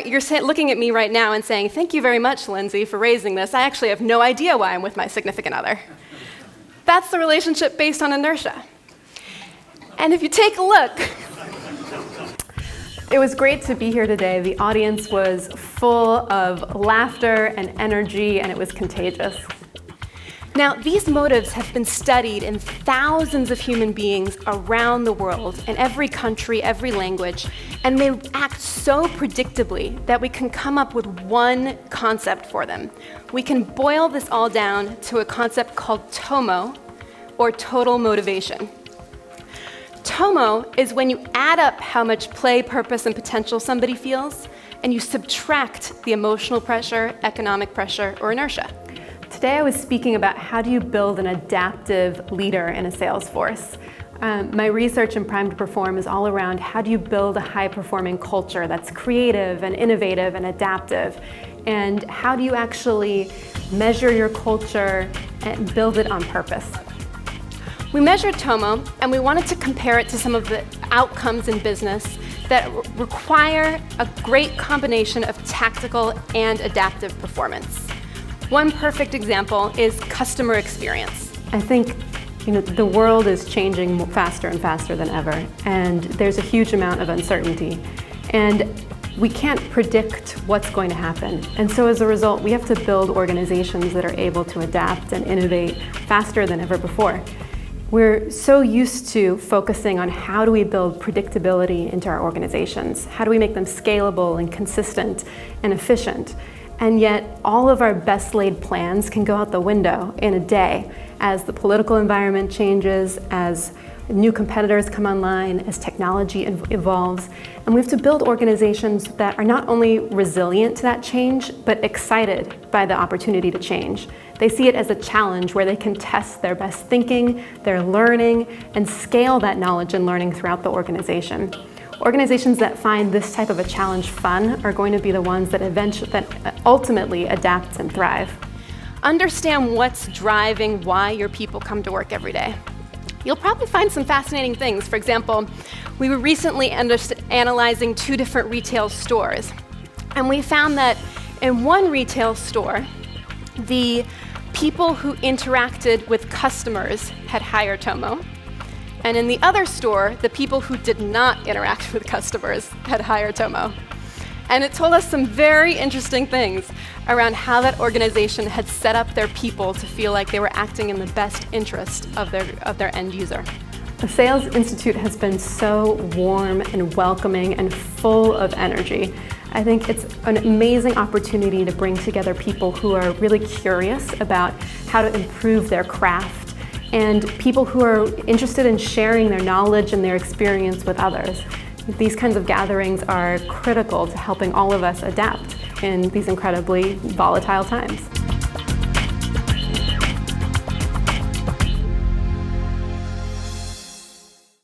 you're looking at me right now and saying, thank you very much, Lindsay, for raising this. I actually have no idea why I'm with my significant other. That's the relationship based on inertia. And if you take a look, it was great to be here today. The audience was full of laughter and energy, and it was contagious. Now, these motives have been studied in thousands of human beings around the world, in every country, every language, and they act so predictably that we can come up with one concept for them. We can boil this all down to a concept called TOMO, or total motivation. TOMO is when you add up how much play, purpose, and potential somebody feels, and you subtract the emotional pressure, economic pressure, or inertia. Today I was speaking about how do you build an adaptive leader in a sales force. My research in Prime to Perform is all around how do you build a high-performing culture that's creative and innovative and adaptive, and how do you actually measure your culture and build it on purpose. We measured TOMO, and we wanted to compare it to some of the outcomes in business that require a great combination of tactical and adaptive performance. One perfect example is customer experience. I think the world is changing faster and faster than ever, and there's a huge amount of uncertainty. And we can't predict what's going to happen. And so as a result, we have to build organizations that are able to adapt and innovate faster than ever before. We're so used to focusing on how do we build predictability into our organizations? How do we make them scalable and consistent and efficient? And yet all of our best laid plans can go out the window in a day as the political environment changes, as new competitors come online, as technology evolves. And we have to build organizations that are not only resilient to that change, but excited by the opportunity to change. They see it as a challenge where they can test their best thinking, their learning, and scale that knowledge and learning throughout the organization. Organizations that find this type of a challenge fun are going to be the ones that ultimately adapt and thrive. Understand what's driving why your people come to work every day. You'll probably find some fascinating things. For example, we were recently analyzing 2 different retail stores, and we found that in one retail store, the people who interacted with customers had higher TOMO, and in the other store, the people who did not interact with customers had higher TOMO. And it told us some very interesting things around how that organization had set up their people to feel like they were acting in the best interest of their end user. The Sales Institute has been so warm and welcoming and full of energy. I think it's an amazing opportunity to bring together people who are really curious about how to improve their craft, and people who are interested in sharing their knowledge and their experience with others. These kinds of gatherings are critical to helping all of us adapt in these incredibly volatile times.